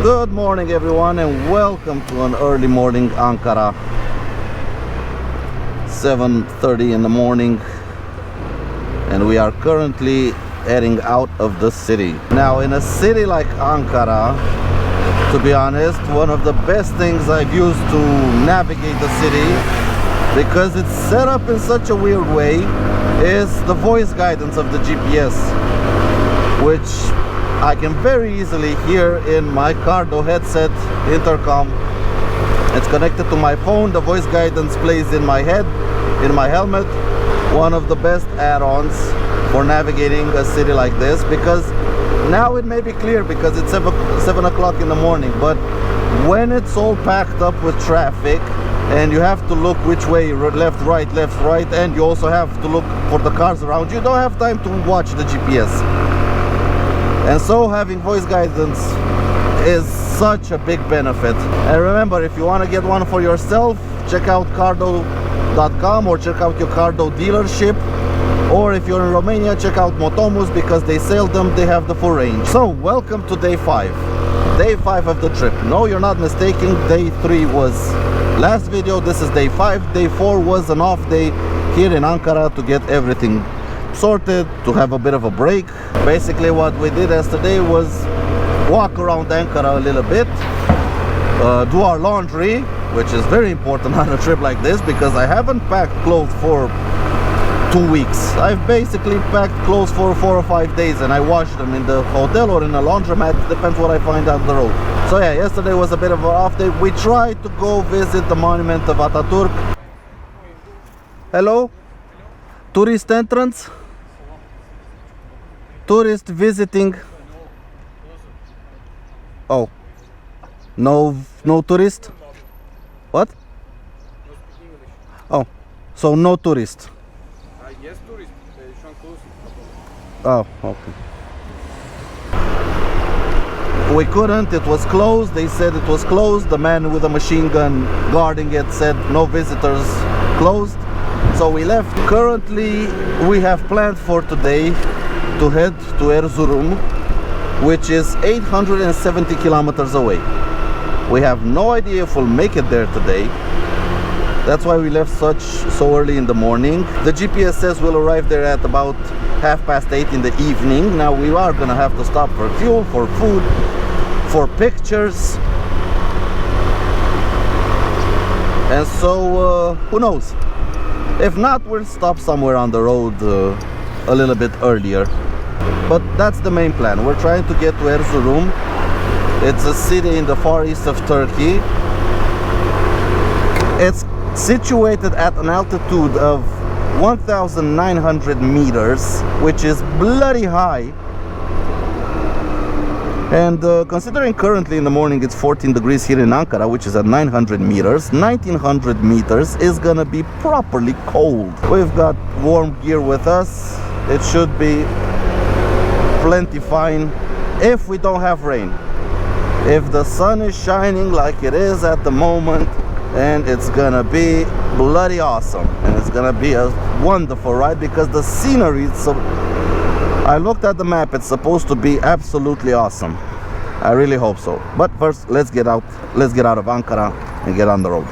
Good morning everyone, and welcome to an early morning Ankara. 7:30 in the morning, and we are currently heading out of the city. Now, in a city like Ankara, to be honest, one of the best things I've used to navigate the city, because it's set up in such a weird way, is the voice guidance of the GPS, which I can very easily hear in my Cardo headset intercom. It's connected to my phone. The voice guidance plays in my head, in my helmet. One of the best add-ons for navigating a city like this, because now it may be clear because it's 7 o'clock in the morning, but when it's all packed up with traffic and you have to look which way, left, right, and you also have to look for the cars around you, don't have time to watch the GPS. And so having voice guidance is such a big benefit. And remember, if you want to get one for yourself, check out cardo.com or check out your Cardo dealership. Or if you're in Romania, check out Motomus, because they sell them, they have the full range. So welcome to day 5. Day 5 of the trip. No, you're not mistaken. Day 3 was last video. This is day 5. Day 4 was an off day here in Ankara to get everything sorted, to have a bit of a break. Basically what we did yesterday was walk around Ankara a little bit, do our laundry, which is very important on a trip like this, because I haven't packed clothes for 2 weeks. I've basically packed clothes for 4 or 5 days, and I wash them in the hotel or in a laundromat, depends what I find on the road. So yeah, yesterday was a bit of an off day. We tried to go visit the monument of Atatürk. Hello? Tourist entrance? Tourist visiting. Oh, no tourist. What? Oh, so no tourist. Yes, tourist. Oh, okay. We couldn't, it was closed. They said it was closed. The man with a machine gun guarding it said no visitors, closed. So we left. Currently we have planned for today to head to Erzurum, which is 870 kilometers away. We have no idea if we'll make it there today. That's why we left so early in the morning. The GPS says we'll arrive there at about 8:30 in the evening. Now we are gonna have to stop for fuel, for food, for pictures, and so who knows? If not, we'll stop somewhere on the road a little bit earlier. But that's the main plan. We're trying to get to Erzurum. It's a city in the far east of Turkey. It's situated at an altitude of 1,900 meters, which is bloody high. And considering currently in the morning it's 14 degrees here in Ankara, which is at 900 meters, 1900 meters is gonna be properly cold. We've got warm gear with us. It should be plenty fine if we don't have rain. If the sun is shining like it is at the moment, and it's gonna be bloody awesome, and it's gonna be a wonderful ride, because the scenery, I looked at the map, it's supposed to be absolutely awesome. I really hope so. But first, let's get out of Ankara and get on the road.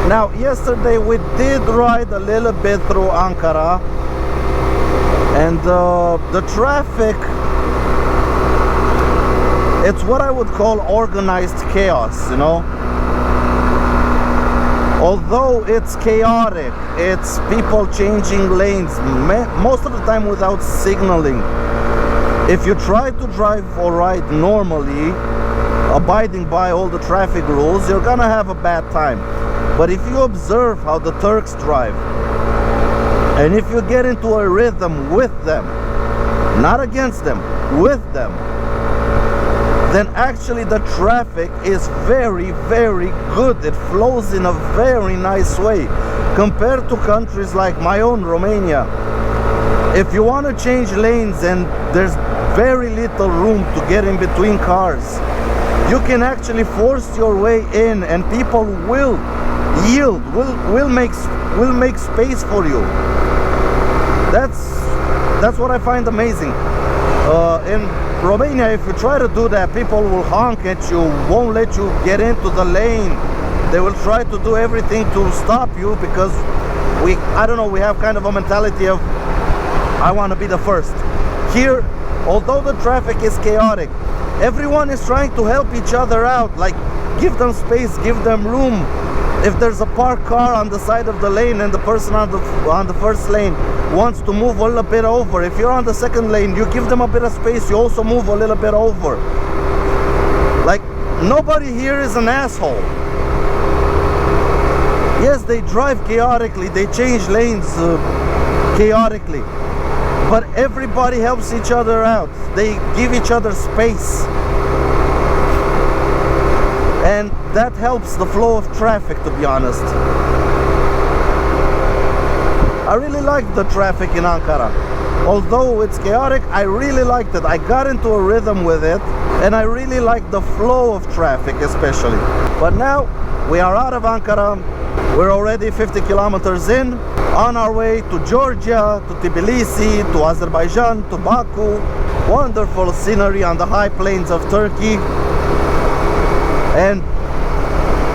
Now, yesterday we did ride a little bit through Ankara, and the traffic, it's what I would call organized chaos, you know. Although it's chaotic, it's people changing lanes most of the time without signaling. If you try to drive or ride normally, abiding by all the traffic rules, you're gonna have a bad time. But if you observe how the Turks drive, and if you get into a rhythm with them, not against them, with them, then actually the traffic is very, very good. It flows in a very nice way compared to countries like my own Romania. If you want to change lanes and there's very little room to get in between cars, you can actually force your way in, and people will yield, will make space for you. That's what I find amazing. In Romania, if you try to do that, people will honk at you, won't let you get into the lane. They will try to do everything to stop you because I don't know, we have kind of a mentality of I want to be the first. Here, although the traffic is chaotic, everyone is trying to help each other out, like give them space, give them room. If there's a parked car on the side of the lane and the person on the first lane wants to move a little bit over, if you're on the second lane, you give them a bit of space, you also move a little bit over. Like, nobody here is an asshole. Yes, they drive chaotically, they change lanes chaotically, but everybody helps each other out. They give each other space, and that helps the flow of traffic, to be honest. I really like the traffic in Ankara. Although it's chaotic, I really liked it. I got into a rhythm with it, and I really like the flow of traffic especially. But now we are out of Ankara. We're already 50 kilometers in, on our way to Georgia, to Tbilisi, to Azerbaijan, to Baku. Wonderful scenery on the high plains of Turkey. And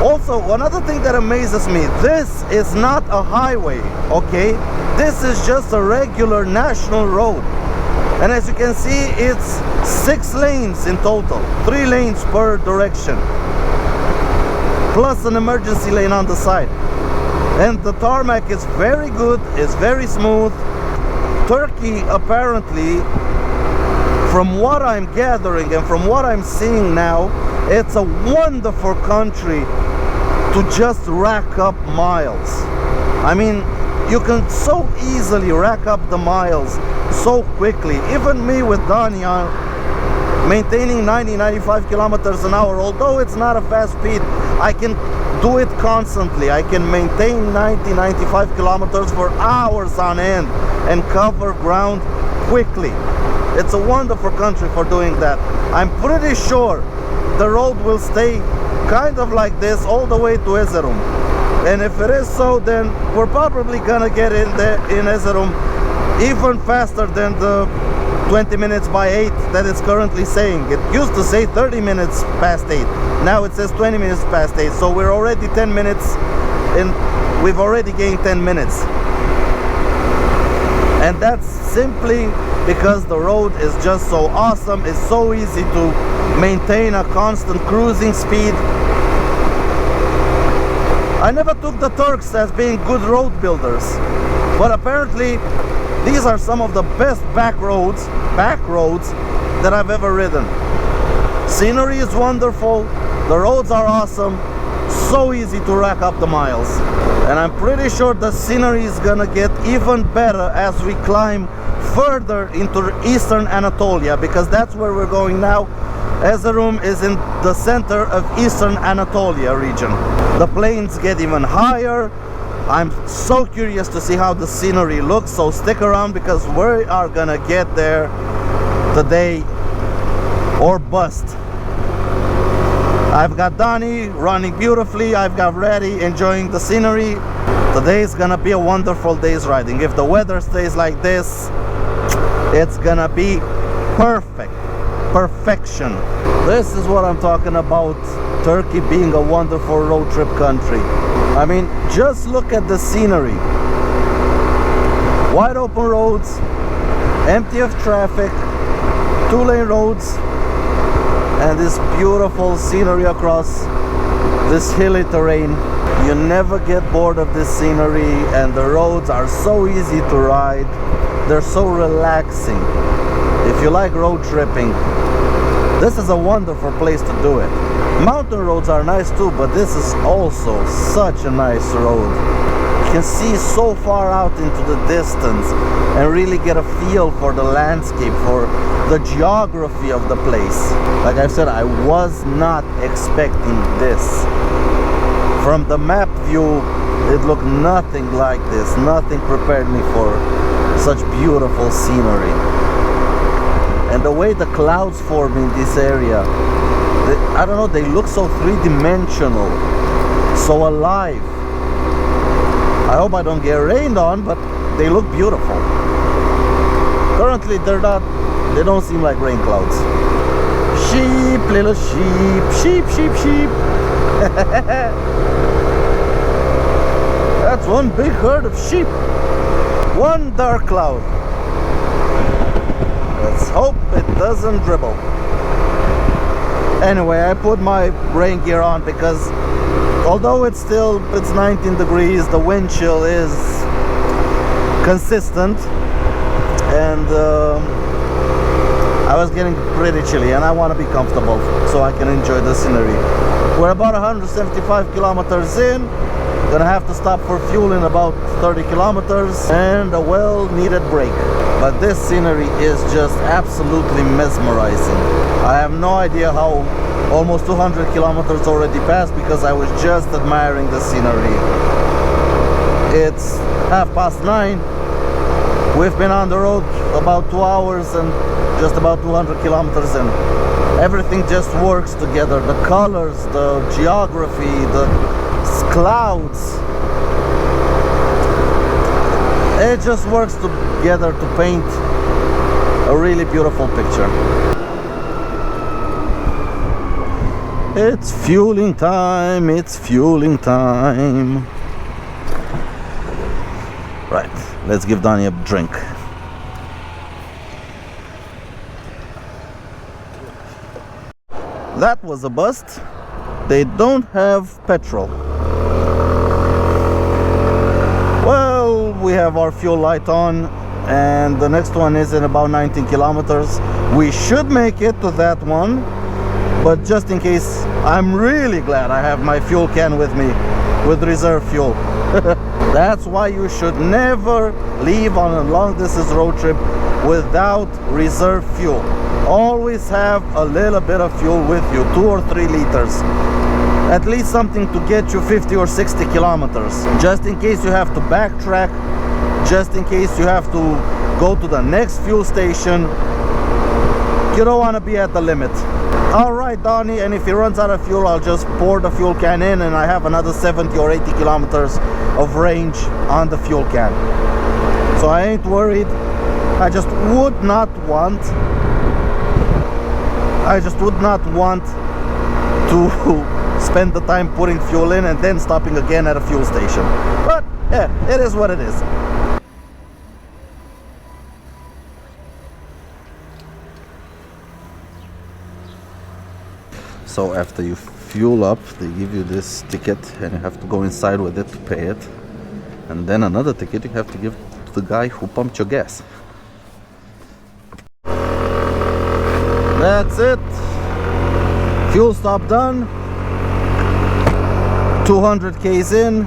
also, another thing that amazes me, this is not a highway, okay? This is just a regular national road. And as you can see, it's 6 lanes in total, 3 lanes per direction, plus an emergency lane on the side. And the tarmac is very good, it's very smooth. Turkey, apparently, from what I'm gathering and from what I'm seeing now, it's a wonderful country to just rack up miles. I mean, you can so easily rack up the miles so quickly. Even me with Dania maintaining 90-95 kilometers an hour, although it's not a fast speed, I can do it constantly. I can maintain 90-95 kilometers for hours on end and cover ground quickly. It's a wonderful country for doing that. I'm pretty sure the road will stay kind of like this all the way to Erzurum. And if it is so, then we're probably gonna get in there in Erzurum even faster than the 20 minutes by 8 that it's currently saying. It used to say 30 minutes past 8. Now it says 20 minutes past 8. So we're already 10 minutes in. We've already gained 10 minutes. And that's simply because the road is just so awesome. It's so easy to maintain a constant cruising speed. I never took the Turks as being good road builders, but apparently these are some of the best back roads that I've ever ridden. Scenery is wonderful, the roads are awesome, so easy to rack up the miles. And I'm pretty sure the scenery is gonna get even better as we climb further into eastern Anatolia, because that's where we're going now. Erzurum is in the center of eastern Anatolia region. The plains get even higher. I'm so curious to see how the scenery looks, so stick around because we are gonna get there today or bust. I've got Dani running beautifully, I've got Reddy enjoying the scenery. Today is gonna be a wonderful day's riding. If the weather stays like this, it's gonna be perfect. Perfection. This is what I'm talking about, Turkey being a wonderful road trip country. I mean, just look at the scenery. Wide open roads, empty of traffic, 2-lane roads, and this beautiful scenery across this hilly terrain. You never get bored of this scenery, and the roads are so easy to ride. They're so relaxing. If you like road tripping, this is a wonderful place to do it. Mountain roads are nice too, but this is also such a nice road. You can see so far out into the distance and really get a feel for the landscape, for the geography of the place. Like I said, I was not expecting this. From the map view, it looked nothing like this. Nothing prepared me for such beautiful scenery. And the way the clouds form in this area, I don't know, they look so three-dimensional, so alive. I hope I don't get rained on, but they look beautiful. Currently they're not They don't seem like rain clouds. Sheep, little sheep, sheep, sheep, sheep. That's one big herd of sheep. One dark cloud. Let's hope it doesn't dribble. Anyway, I put my rain gear on because although it's 19 degrees, the wind chill is consistent, and I was getting pretty chilly and I want to be comfortable so I can enjoy the scenery. We're about 175 kilometers in. Gonna have to stop for fuel in about 30 kilometers and a well-needed break. But this scenery is just absolutely mesmerizing. I have no idea how almost 200 kilometers already passed because I was just admiring the scenery. It's 9:30. We've been on the road about 2 hours and just about 200 kilometers in. Everything just works together. The colors, the geography, the clouds. It just works together to paint a really beautiful picture. It's fueling time, it's fueling time. Right, let's give Donnie a drink. That was a bust. They don't have petrol. Well, we have our fuel light on, and the next one is in about 19 kilometers. We should make it to that one, but just in case, I'm really glad I have my fuel can with me, with reserve fuel. That's why you should never leave on a long distance road trip without reserve fuel. Always have a little bit of fuel with you, 2 or 3 liters. At least something to get you 50 or 60 kilometers. Just in case you have to backtrack, just in case you have to go to the next fuel station. You don't want to be at the limit. Alright, Donnie, and if he runs out of fuel, I'll just pour the fuel can in and I have another 70 or 80 kilometers of range on the fuel can. So I ain't worried. I just would not want to spend the time putting fuel in and then stopping again at a fuel station. But yeah, it is what it is. So after you fuel up, they give you this ticket and you have to go inside with it to pay it. And then another ticket you have to give to the guy who pumped your gas. That's it. Fuel stop done. 200 k's in.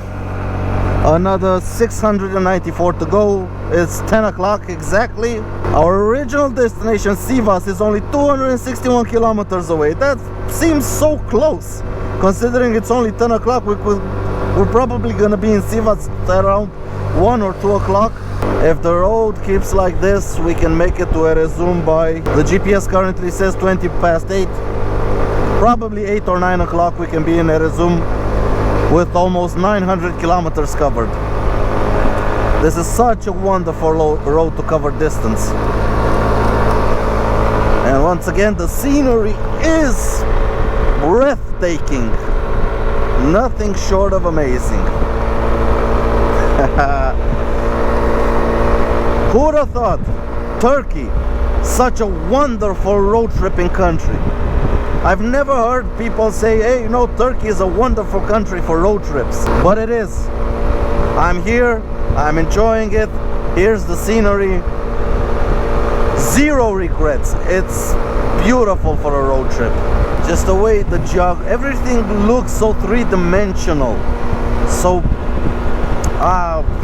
Another 694 to go. It's 10 o'clock exactly. Our original destination, Sivas, is only 261 kilometers away. That seems so close. Considering it's only 10 o'clock, we're probably gonna be in Sivas around 1 or 2 o'clock. If the road keeps like this, we can make it to Erzincan by, the GPS currently says 20 past 8. Probably 8 or 9 o'clock we can be in Erzincan with almost 900 kilometers covered. This is such a wonderful road to cover distance. And once again, the scenery is breathtaking. Nothing short of amazing. Who would have thought Turkey, such a wonderful road tripping country? I've never heard people say, hey, you know, Turkey is a wonderful country for road trips. But it is. I'm here, I'm enjoying it. Here's the scenery. Zero regrets. It's beautiful for a road trip. Just the way the everything looks so three-dimensional. So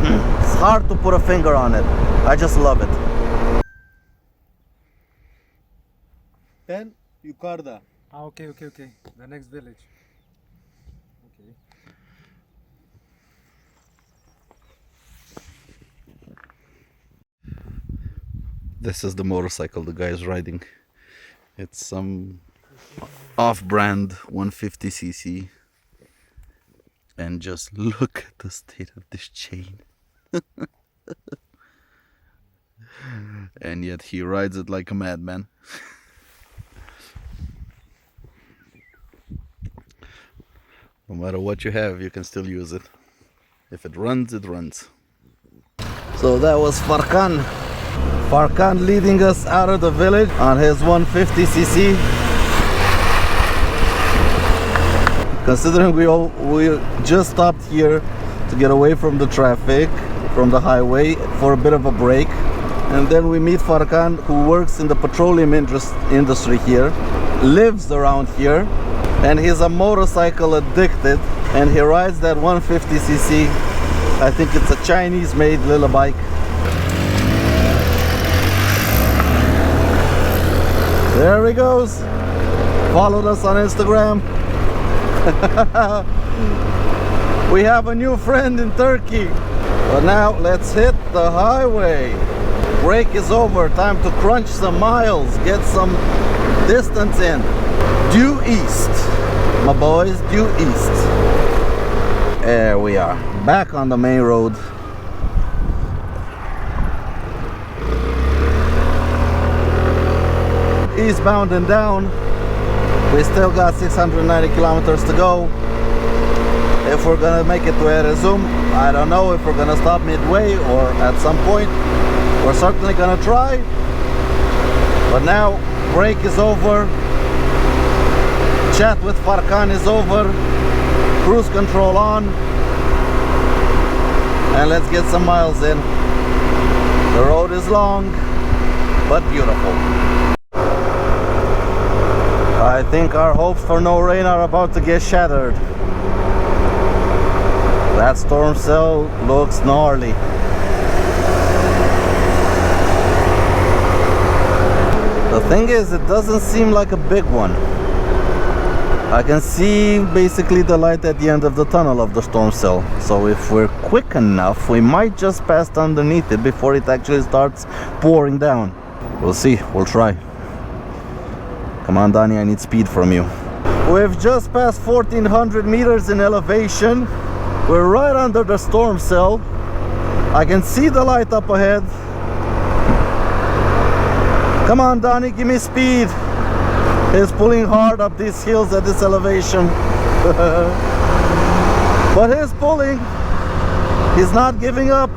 it's hard to put a finger on it. I just love it. Ben yukarıda. Okay. The next village. Okay. This is the motorcycle the guy is riding. It's some off-brand 150cc. And just look at the state of this chain. And yet he rides it like a madman. No matter what you have, you can still use it. If it runs, it runs. So that was Farkan. Farkan leading us out of the village on his 150cc. Considering we just stopped here to get away from the traffic, from the highway, for a bit of a break. And then we meet Farkan, who works in the petroleum industry here, lives around here, and he's a motorcycle addicted, and he rides that 150cc. I think it's a Chinese made little bike. There he goes. Followed us on Instagram. We have a new friend in Turkey. But now let's hit the highway. Break is over. Time to crunch some miles, get some distance in. Due east, my boys, due east. There we are, back on the main road. Eastbound and down. We still got 690 kilometers to go. If we're gonna make it to Erzurum, I don't know if we're gonna stop midway or at some point. We're certainly gonna try. But now, break is over. Chat with Farkan is over. Cruise control on. And let's get some miles in. The road is long, but beautiful. I think our hopes for no rain are about to get shattered. That storm cell looks gnarly. The thing is, it doesn't seem like a big one. I can see basically the light at the end of the tunnel of the storm cell. So if we're quick enough, we might just pass underneath it before it actually starts pouring down. We'll see, we'll try. Come on, Danny, I need speed from you. We've just passed 1400 meters in elevation. We're right under the storm cell. I can see the light up ahead. Come on, Donnie, give me speed. He's pulling hard up these hills at this elevation. But he's pulling. He's not giving up.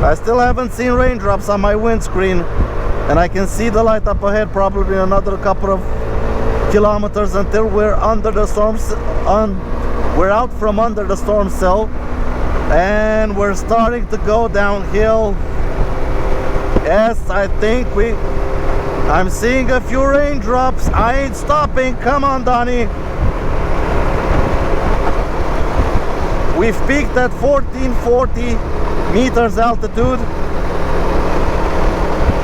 I still haven't seen raindrops on my windscreen. And I can see the light up ahead, probably another couple of kilometers until we're under the storm. We're out from under the storm cell. And we're starting to go downhill. Yes, I think I'm seeing a few raindrops. I ain't stopping. Come on, Donnie. We've peaked at 1440 meters altitude.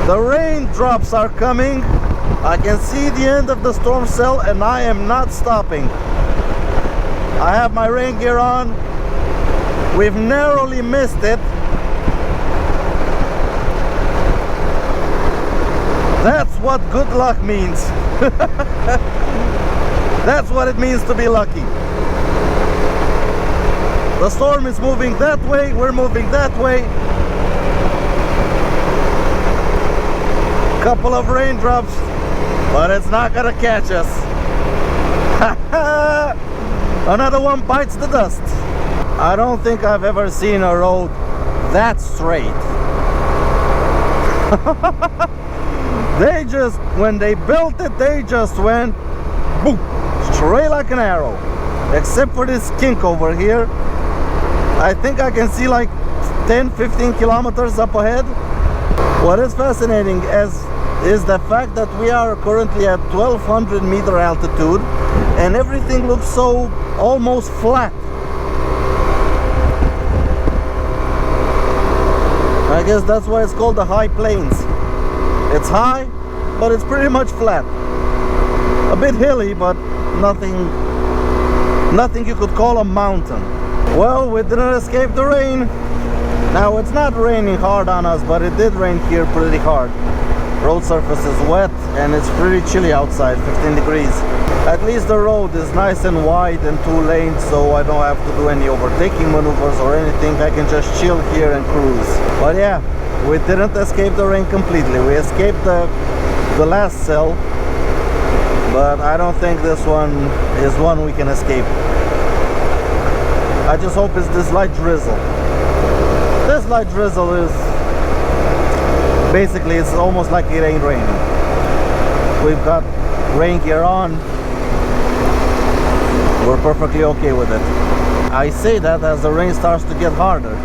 The raindrops are coming. I can see the end of the storm cell and I am not stopping. I have my rain gear on. We've narrowly missed it. That's what good luck means. That's what it means to be lucky. The storm is moving that way, we're moving that way. Couple of raindrops, but it's not gonna catch us. Another one bites the dust. I don't think I've ever seen a road that straight. They just, when they built it, they just went boom, straight like an arrow. Except for this kink over here. I think I can see like 10-15 kilometers up ahead. What is fascinating is the fact that we are currently at 1200 meter altitude and everything looks so almost flat. I guess that's why it's called the high plains. It's high, but it's pretty much flat. A bit hilly, but nothing you could call a mountain. Well, we didn't escape the rain. Now it's not raining hard on us, but it did rain here pretty hard. Road surface is wet and it's pretty chilly outside, 15 degrees. At least the road is nice and wide and 2 lanes, so I don't have to do any overtaking maneuvers or anything. I can just chill here and cruise. But yeah, We didn't escape the rain completely. We escaped the last cell, but I don't think this one is one we can escape. I just hope it's this light drizzle. This light drizzle is basically, it's almost like it ain't raining. We've got rain gear on. We're perfectly okay with it. I say that as the rain starts to get harder.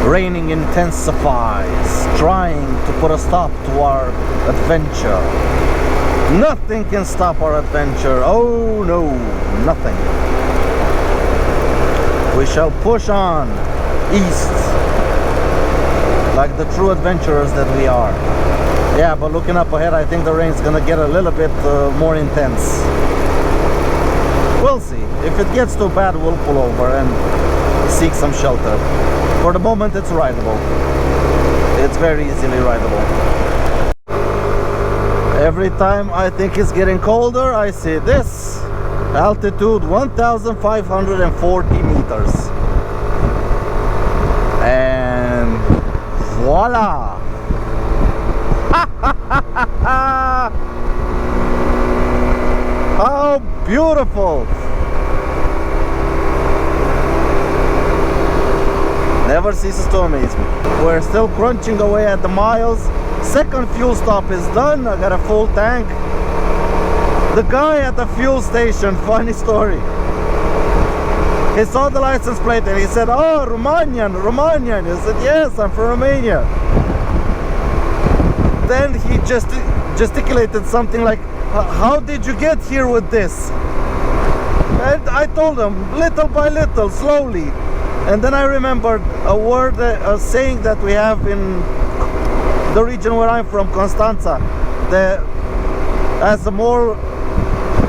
Raining intensifies, trying to put a stop to our adventure. Nothing can stop our adventure. Oh no, nothing. We shall push on east like the true adventurers that we are. Yeah, but looking up ahead, I think the rain's gonna get a little bit more intense. We'll see. If it gets too bad, we'll pull over and seek some shelter. For the moment, it's rideable. It's very easily rideable. Every time I think it's getting colder, I see this. Altitude 1,540 meters. And voila! How beautiful! Never ceases to amaze me. We're still crunching away at the miles. Second fuel stop is done. I got a full tank. The guy at the fuel station, funny story. He saw the license plate and he said, "Oh, Romanian." I said, "Yes, I'm from Romania." Then he just gesticulated something like, "How did you get here with this?" And I told him, little by little, slowly. And then I remembered a word, a saying that we have in the region where I'm from, Constanța.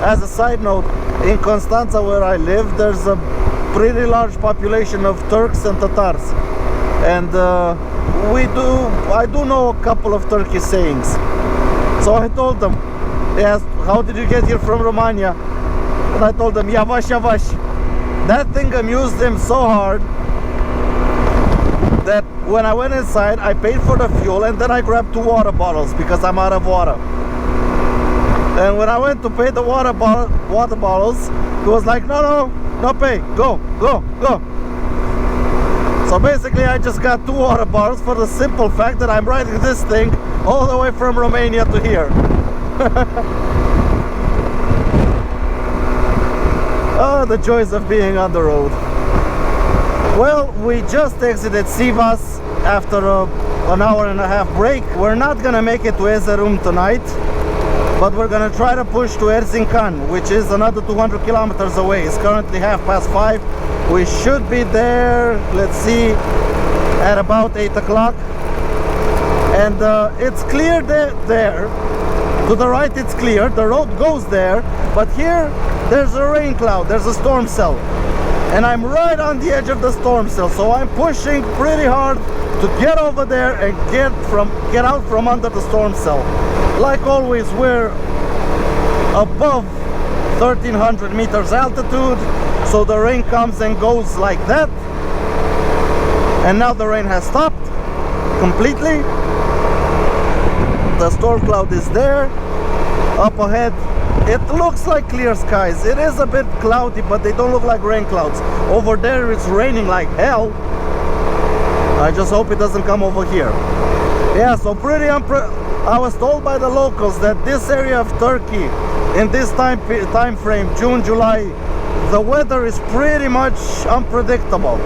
As a side note, in Constanța where I live, there's a pretty large population of Turks and Tatars. And I do know a couple of Turkish sayings. So I told them, they asked, "How did you get here from Romania?" And I told them, "Yavaş yavaş." That thing amused him so hard that when I went inside, I paid for the fuel and then I grabbed 2 water bottles because I'm out of water. And when I went to pay the water bottles, he was like, no pay, go. So basically I just got 2 water bottles for the simple fact that I'm riding this thing all the way from Romania to here. Oh, the joys of being on the road. Well, we just exited Sivas after an hour and a half break. We're not gonna make it to Erzurum tonight, but we're gonna try to push to Erzincan, which is another 200 kilometers away. It's currently 5:30. We should be there, let's see, at about 8 o'clock. And it's clear there. To the right it's clear, the road goes there, but here there's a rain cloud, there's a storm cell. And I'm right on the edge of the storm cell, so I'm pushing pretty hard to get over there and get out from under the storm cell. Like always, we're above 1,300 meters altitude, so the rain comes and goes like that. And now the rain has stopped completely. The storm cloud is there. Up ahead, it looks like clear skies. It is a bit cloudy, but they don't look like rain clouds. Over there it's raining like hell. I just hope it doesn't come over here. Yeah, so I was told by the locals that this area of Turkey, in this time frame, June, July, the weather is pretty much unpredictable.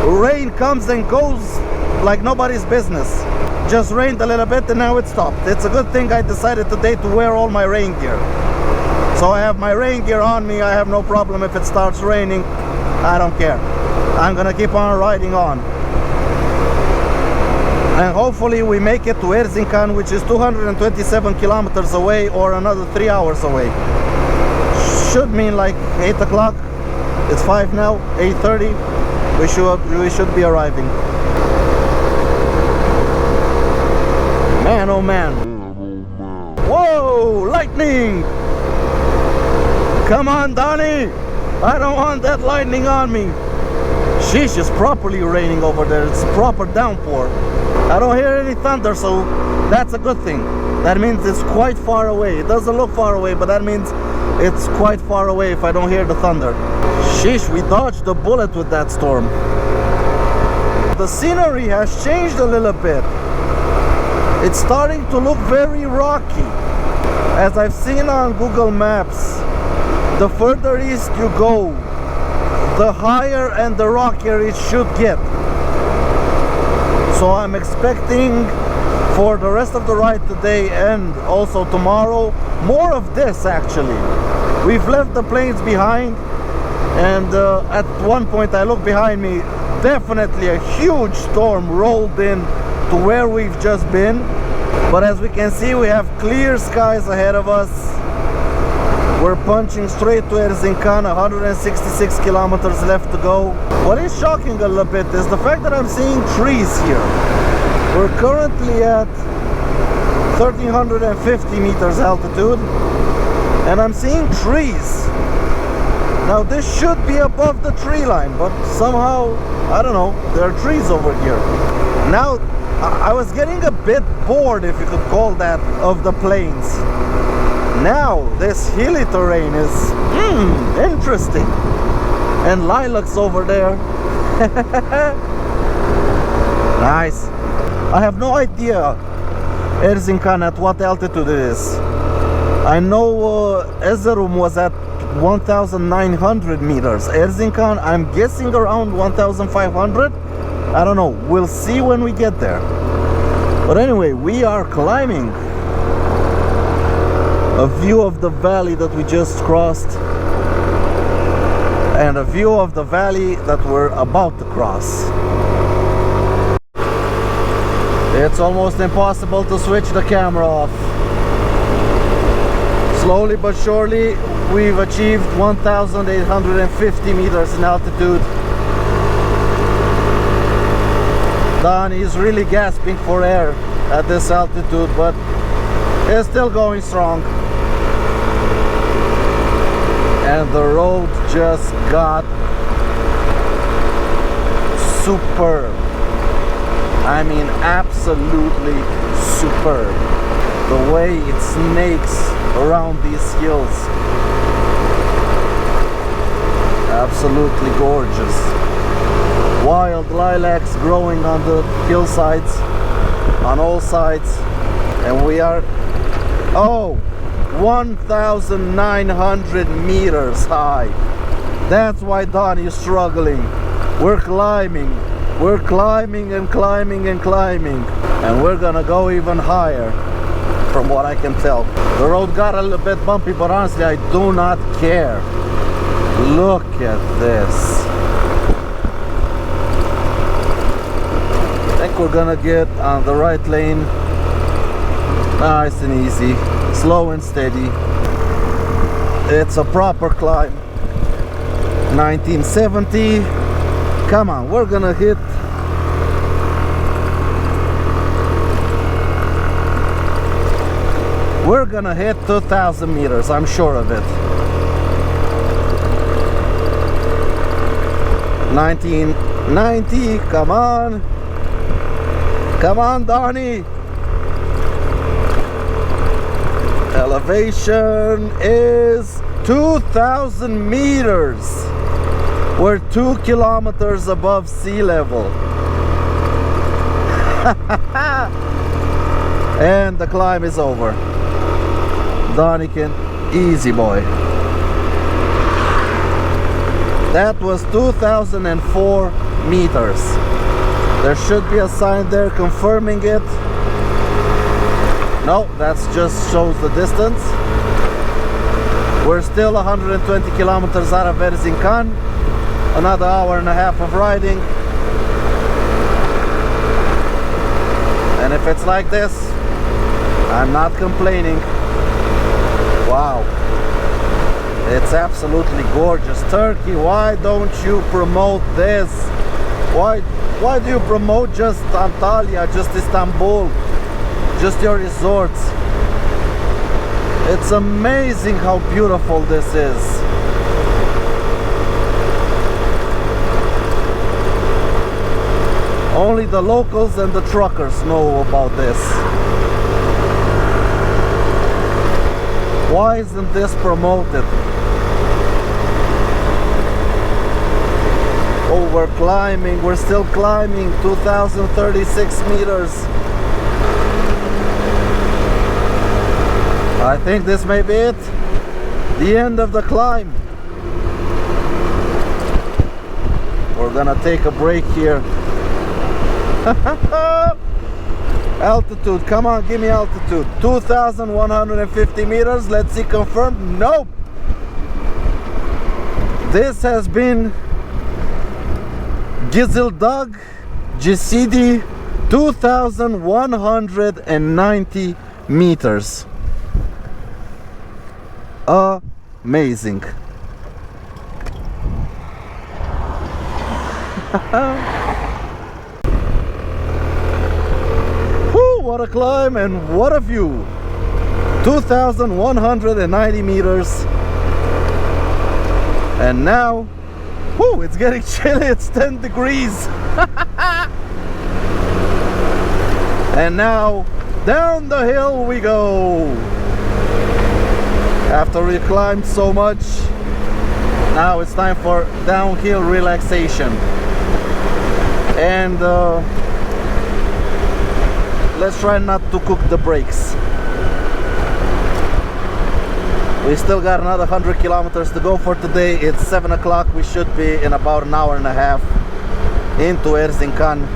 Rain comes and goes like nobody's business. Just rained a little bit and now it stopped. It's a good thing I decided today to wear all my rain gear. So I have my rain gear on me. I have no problem if it starts raining. I don't care. I'm gonna keep on riding on. And hopefully we make it to Erzincan, which is 227 kilometers away, or another 3 hours away. Should mean like 8 o'clock. It's 5 now, 8:30. We should be arriving. Man, oh man. Whoa, lightning! Come on, Donnie! I don't want that lightning on me. Sheesh, it's properly raining over there. It's a proper downpour. I don't hear any thunder, so that's a good thing. That means it's quite far away. It doesn't look far away, but that means it's quite far away if I don't hear the thunder. Sheesh, we dodged a bullet with that storm. The scenery has changed a little bit. It's starting to look very rocky. As I've seen on Google Maps, the further east you go, the higher and the rockier it should get. So I'm expecting for the rest of the ride today and also tomorrow more of this. Actually, we've left the plains behind, and at one point I look behind me, definitely a huge storm rolled in to where we've just been. But as we can see, we have clear skies ahead of us. We're punching straight to Erzincan, 166 kilometers left to go. What is shocking a little bit is the fact that I'm seeing trees here. We're currently at 1350 meters altitude, and I'm seeing trees. Now this should be above the tree line, but somehow, I don't know, there are trees over here. Now, I was getting a bit bored, if you could call that, of the plains. Now this hilly terrain is interesting. And lilacs over there. Nice. I have no idea Erzincan at what altitude it is. I know Erzurum was at 1,900 meters. Erzincan, I'm guessing around 1,500. I don't know. We'll see when we get there. But anyway, we are climbing. A view of the valley that we just crossed, and a view of the valley that we're about to cross. It's almost impossible to switch the camera off. Slowly but surely, we've achieved 1,850 meters in altitude. Dan is really gasping for air at this altitude, but it's still going strong. And the road just got superb. I mean, absolutely superb. The way it snakes around these hills. Absolutely gorgeous. Wild lilacs growing on the hillsides, on all sides. And we are, 1,900 meters high. That's why Donnie is struggling. We're climbing and climbing and climbing, and we're gonna go even higher, from what I can tell. The road got a little bit bumpy, but honestly I do not care. Look at this. I think we're gonna get on the right lane. Nice and easy, slow and steady. It's a proper climb. 1970. Come on, we're gonna hit. We're gonna hit 2,000 meters, I'm sure of it. 1990, come on. Come on, Donnie. Elevation is 2,000 meters. We're 2 kilometers above sea level. And the climb is over. Donnican, easy boy. That was 2,004 meters. There should be a sign there confirming it. No, that just shows the distance. We're still 120 kilometers out of Erzincan. Another hour and a half of riding. And if it's like this, I'm not complaining. Wow. It's absolutely gorgeous. Turkey, why don't you promote this? Why do you promote just Antalya, just Istanbul, just your resorts? It's amazing how beautiful this is. Only the locals and the truckers know about this. Why isn't this promoted? Oh, we're climbing, we're still climbing, 2036 meters. I think this may be it, the end of the climb. We're gonna take a break here. Altitude, come on, give me altitude. 2,150 meters, let's see, confirmed. Nope. This has been Kizildag, GCD, 2,190 meters. Amazing. Whew, what a climb and what a view. 2,190 meters. And now, whew, it's getting chilly, it's 10 degrees. And now, down the hill we go. After we climbed so much, now it's time for downhill relaxation. And let's try not to cook the brakes. We still got another 100 kilometers to go for today. It's 7 o'clock. We should be in about an hour and a half into Erzincan,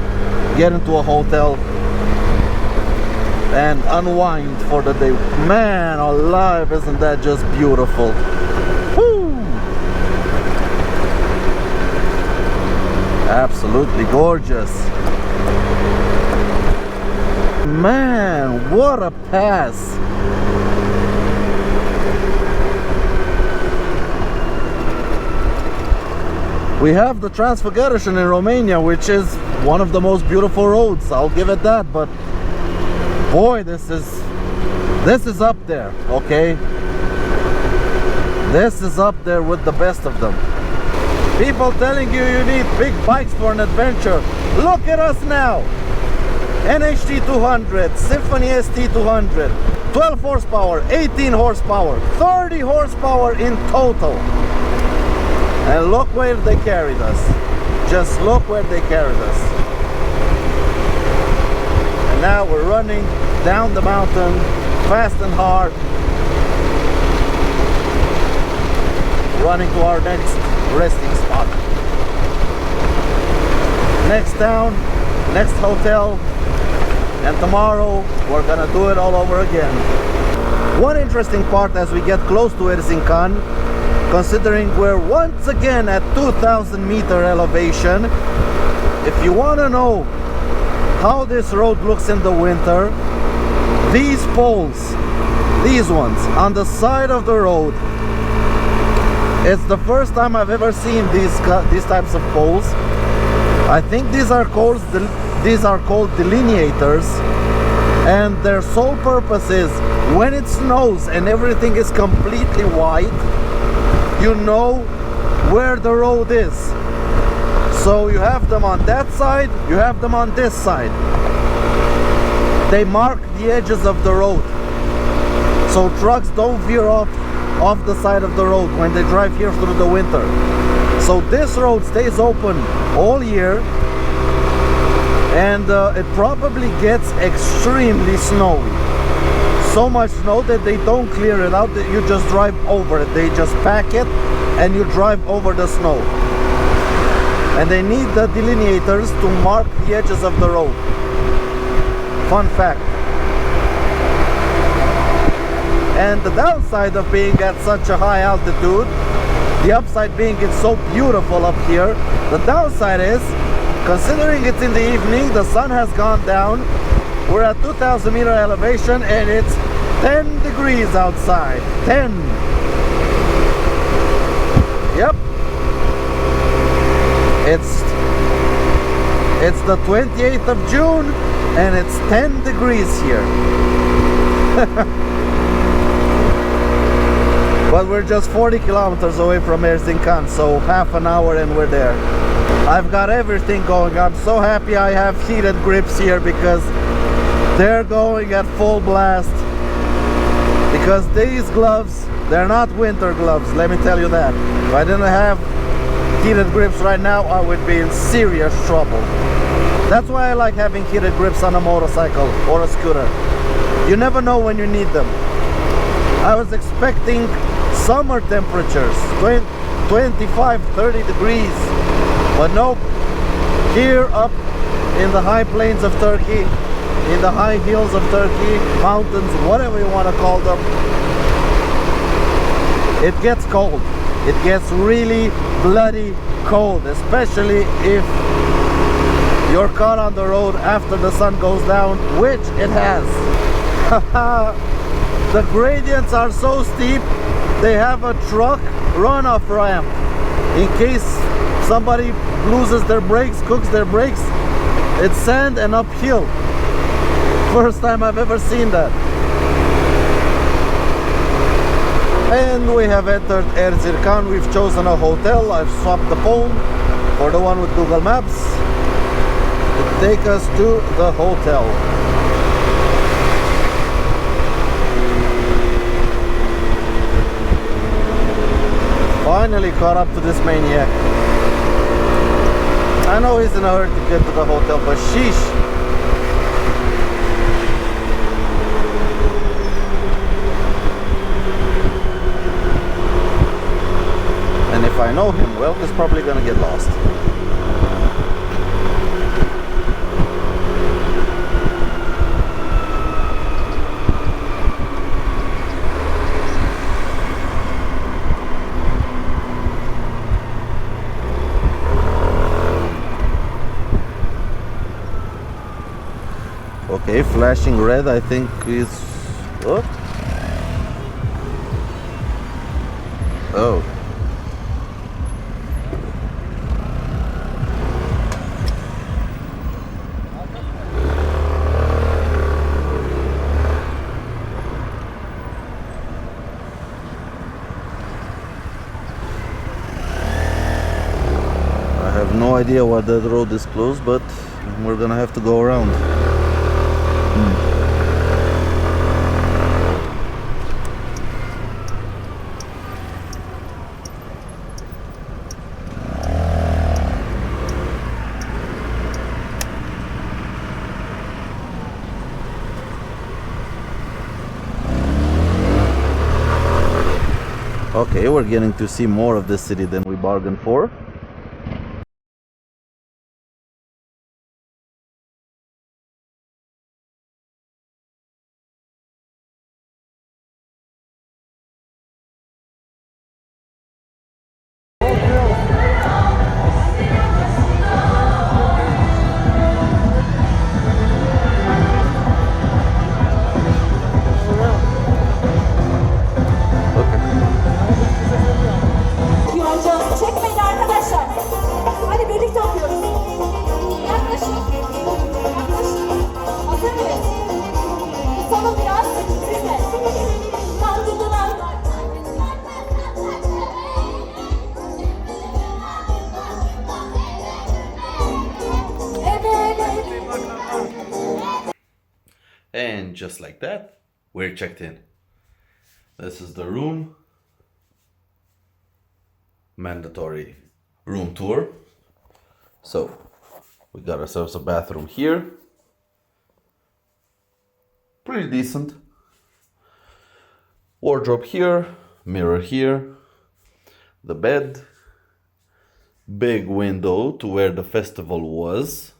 get into a hotel and unwind for the day. Man alive, isn't that just beautiful? Woo! Absolutely gorgeous. Man, what a pass. We have the Transfăgărășan in Romania, which is one of the most beautiful roads, I'll give it that, but boy, this is up there, okay? This is up there with the best of them. People telling you you need big bikes for an adventure. Look at us now. NHT 200, Symphony ST 200, 12 horsepower, 18 horsepower, 30 horsepower in total. And look where they carried us. Just look where they carried us. And now we're running down the mountain, fast and hard. Running to our next resting spot. Next town, next hotel, and tomorrow we're gonna do it all over again. One interesting part as we get close to Erzincan, considering we're once again at 2,000 meter elevation, if you want to know how this road looks in the winter, these poles, these ones on the side of the road, it's the first time I've ever seen these types of poles. I think these are called delineators, and their sole purpose is when it snows and everything is completely white, you know where the road is. So you have them on that side, you have them on this side. They mark the edges of the road, so trucks don't veer off the side of the road when they drive here through the winter. So this road stays open all year, and it probably gets extremely snowy. So much snow that they don't clear it out, that you just drive over it. They just pack it and you drive over the snow. And they need the delineators to mark the edges of the road. Fun fact. And the downside of being at such a high altitude, the upside being it's so beautiful up here, the downside is, considering it's in the evening, the sun has gone down, we're at 2,000 meter elevation and it's 10 degrees outside. 10. Yep. It's the 28th of June and it's 10 degrees here. But we're just 40 kilometers away from Erzincan, so half an hour and we're there. I've got everything going. I'm so happy I have heated grips here because they're going at full blast. Because these gloves, they're not winter gloves, let me tell you that. If I didn't have heated grips right now, I would be in serious trouble. That's why I like having heated grips on a motorcycle or a scooter. You never know when you need them. I was expecting summer temperatures, 25, 30 degrees. But nope, here up in the high plains of Turkey, in the high hills of Turkey, mountains, whatever you want to call them, it gets cold. It gets really bloody cold, especially if you're caught on the road after the sun goes down, which it has. The gradients are so steep, they have a truck runoff ramp in case somebody loses their brakes, cooks their brakes. It's sand and uphill. First time I've ever seen that. And we have entered Erzincan. We've chosen a hotel. I've swapped the phone for the one with Google Maps to take us to the hotel. Finally caught up to this maniac. I know he's in a hurry to get to the hotel, but sheesh. And if I know him well, he's probably gonna get lost. Okay, flashing red, I think is... Oh. Oh. I have no idea why that road is closed, but we're gonna have to go around. Okay, we're getting to see more of the city than we bargained for. Çekmeyin arkadaşlar. Hadi birlikte okuyoruz. Yaklaşın. Yaklaşın. Hazır mıyız? Tutalım biraz. Siz de. Kandırdılar. And just like that, we're checked in. This is the room. Mandatory room tour. So we got ourselves a bathroom here. Pretty decent. Wardrobe here, mirror here, the bed, big window to where the festival was.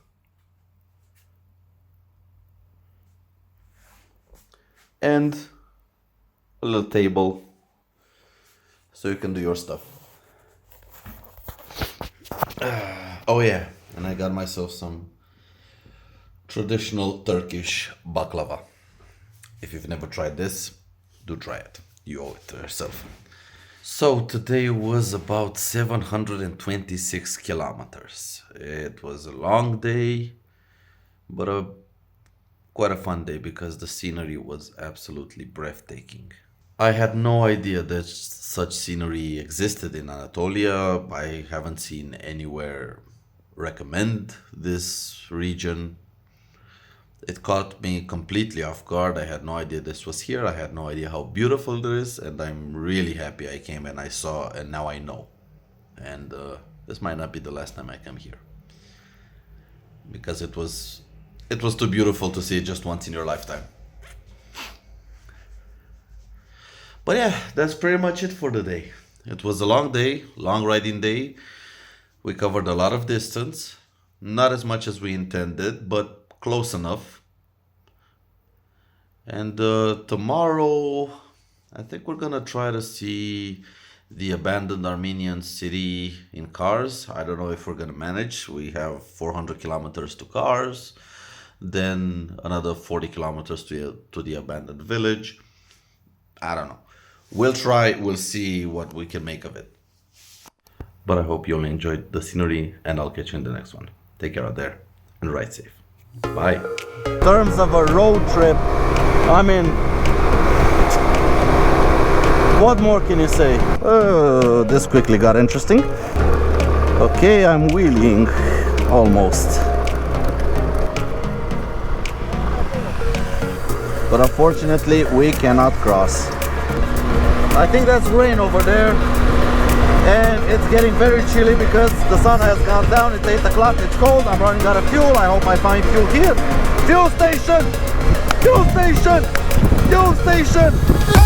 And a little table so you can do your stuff. Oh yeah, and I got myself some traditional Turkish baklava. If you've never tried this, do try it. You owe it to yourself. So today was about 726 kilometers. It was a long day, but quite a fun day because the scenery was absolutely breathtaking. I had no idea that such scenery existed in Anatolia. I haven't seen anywhere recommend this region. It caught me completely off guard. I had no idea this was here. I had no idea how beautiful it is, and I'm really happy I came and I saw, and now I know. And this might not be the last time I come here, because it was too beautiful to see it just once in your lifetime. But yeah, that's pretty much it for the day. It was a long day, long riding day. We covered a lot of distance, not as much as we intended, but close enough. And tomorrow, I think we're gonna try to see the abandoned Armenian city in cars. I don't know if we're gonna manage. We have 400 kilometers to cars, then another 40 kilometers to the abandoned village. I don't know. We'll try, we'll see what we can make of it. But I hope you all enjoyed the scenery, and I'll catch you in the next one. Take care out there and ride safe. Bye. In terms of a road trip, I mean, what more can you say? This quickly got interesting. Okay, I'm wheeling almost. But unfortunately, we cannot cross. I think that's rain over there, and it's getting very chilly because the sun has gone down. It's 8 o'clock, it's cold, I'm running out of fuel. I hope I find fuel here. Fuel station! Fuel station! Fuel station!